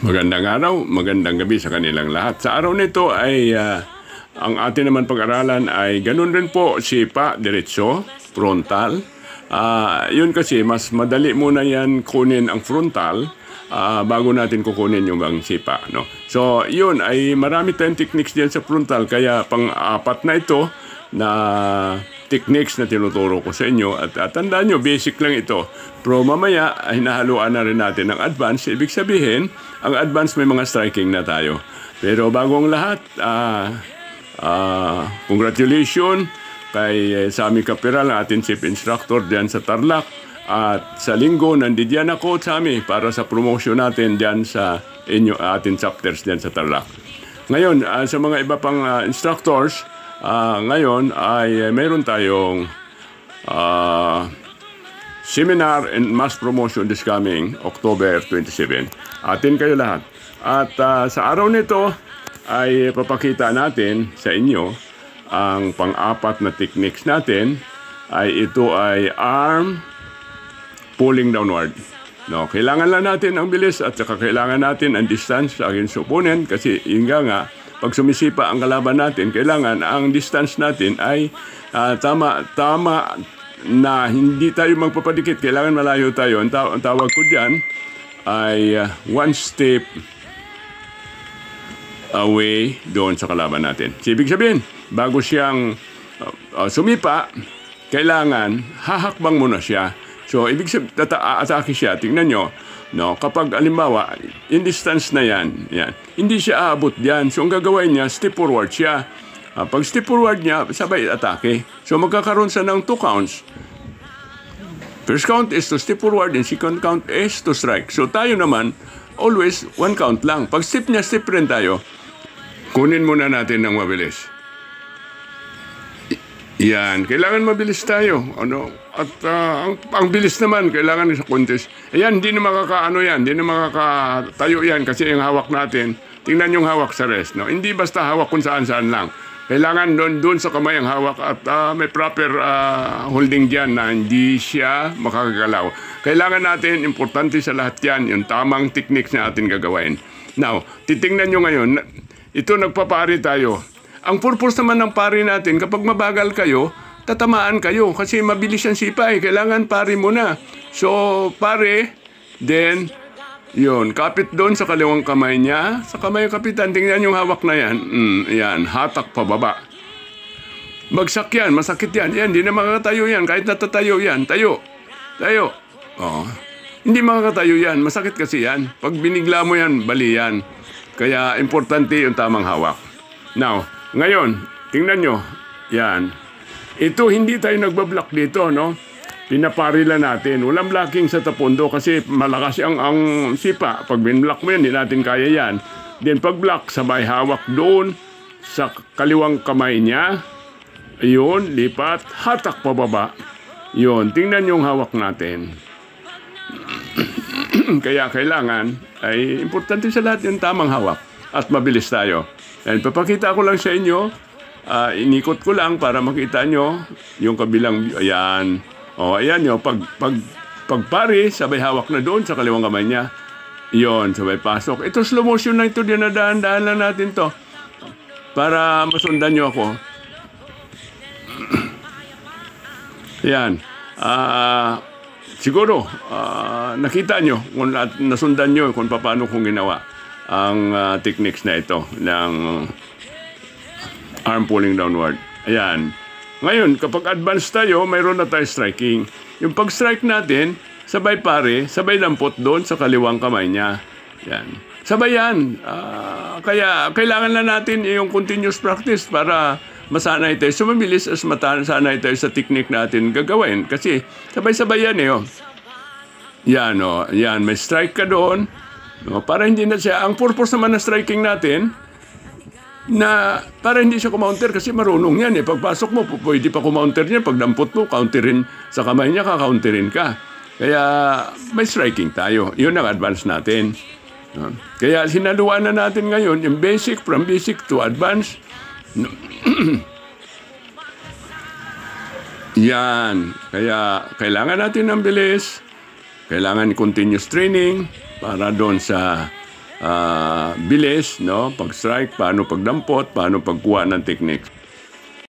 Magandang araw, magandang gabi sa kanilang lahat. Sa araw nito ay ang atin naman pag-aralan ay ganun rin po, sipa, diretso, frontal. Yun kasi mas madali muna yan kunin ang frontal bago natin kukunin yung ang sipa. No? So yun ay marami tayong techniques diyan sa frontal, kaya pang-apat na ito na techniques na tinuturo ko sa inyo at tandaan nyo, basic lang ito. Pero mamaya ay nahaluan na rin natin ng advance. Ibig sabihin, ang advance may mga striking na tayo. Pero bago ang lahat, congratulations kay Sammy Capiral, ang ating chief instructor diyan sa Tarlac. At sa linggo, nandiyan ako, Sammy, para sa promotion natin diyan sa ating chapters diyan sa Tarlac. Ngayon, sa mga iba pang instructors, ngayon ay mayroon tayong seminar and mass promotion this coming October 27. Atin kayo lahat. At sa araw nito ay papakita natin sa inyo ang pang-apat na techniques natin. Ito ay arm pulling downward. No, kailangan lang natin ang bilis at saka kailangan natin ang distance sa akin sa opponent, kasi yun nga, pag sumisipa ang kalaban natin, kailangan ang distance natin ay tama na hindi tayo magpapadikit. Kailangan malayo tayo. Ang tawag ko dyan ay one step away doon sa kalaban natin. So, ibig sabihin, bago siyang sumipa, kailangan hahakbang muna siya. So, ibig sabihin, atake siya. Tingnan nyo, no, kapag alimbawa, in distance na yan, hindi siya aabot diyan. So, ang gagawin niya, step forward siya. Pag step forward niya, sabay atake. So, magkakaroon siya ng 2 counts. First count is to step forward and second count is to strike. So, tayo naman, always 1 count lang. Pag step niya, step rin tayo. Kunin muna natin ng mabilis. Yan, kailangan mabilis tayo. At ang bilis naman, kailangan sa contest. Ayan, hindi na makakaano yan, hindi na makakatayo yan kasi yung hawak natin, tingnan yung hawak sa rest. No? Hindi basta hawak kung saan-saan lang. Kailangan doon sa kamay ang hawak at may proper holding dyan na hindi siya makakagalaw. Kailangan natin, importante sa lahat yan, yung tamang techniques na atin gagawin. Now, titingnan nyo ngayon, ito nagpapari tayo. Ang purpose naman ng pari natin, kapag mabagal kayo, tatamaan kayo kasi mabilis ang sipa eh. Kailangan pari muna. So, pari, then, yun, kapit doon sa kaliwang kamay niya. Sa kamay ng kapitan, tingnan yung hawak na yan. Yan, hatak pababa. Bagsak yan, masakit yan. Yan, hindi na makakatayo yan. Kahit natatayo yan, tayo. Tayo. Oh. Hindi makakatayo yan, masakit kasi yan. Pag binigla mo yan, bali yan. Kaya, importante yung tamang hawak. Now, ngayon, tingnan nyo, yan. Ito, hindi tayo nagbablock dito, no? Pinapari lang natin. Walang blocking sa tapondo kasi malakas ang sipa. Pag binblock mo yan, hindi natin kaya yan. Then, pag block, sabay hawak doon sa kaliwang kamay niya. Ayun, lipat, hatak pababa. Yun, tingnan yung hawak natin. Kaya kailangan, ay importante sa lahat yung tamang hawak. At mabilis tayo. And papakita ko lang sa inyo, inikot ko lang para makita nyo yung kabilang, ayan. O, ayan nyo, pagpari, sabay hawak na doon sa kaliwang kamay niya. Iyon, sabay pasok. Ito slow motion lang ito, dinadaan-daan lang natin to. Para masundan nyo ako. Ayan. Siguro, nakita nyo, kung nasundan nyo kung paano kong ginawa ang techniques na ito ng arm pulling downward. Ayan. Ngayon, kapag advance tayo, mayroon na tayo striking. Yung pag-strike natin, sabay pare, sabay lampot doon sa kaliwang kamay niya. Ayan. Sabay yan. Kaya kailangan na natin yung continuous practice para masanay tayo. So, mabilis as masanay tayo sa technique natin gagawin. Kasi sabay-sabay yan eh. Oh. Yan, oh. Yan, may strike ka doon. No, para hindi na siya, ang purpose naman ng striking natin, na para hindi siya kumounter kasi marunong yan eh. Pagpasok mo, pwede pa kumounter niya. Pag dampot mo, counterin sa kamay niya, kakaunterin ka. Kaya may striking tayo. Yun ang advance natin. No? Kaya sinaluan na natin ngayon yung basic, from basic to advance. No. Yan. Kaya kailangan natin ng bilis. Kailangan continuous training para doon sa bilis, no? Pag-strike, paano pagdampot, paano pagkuha ng techniques.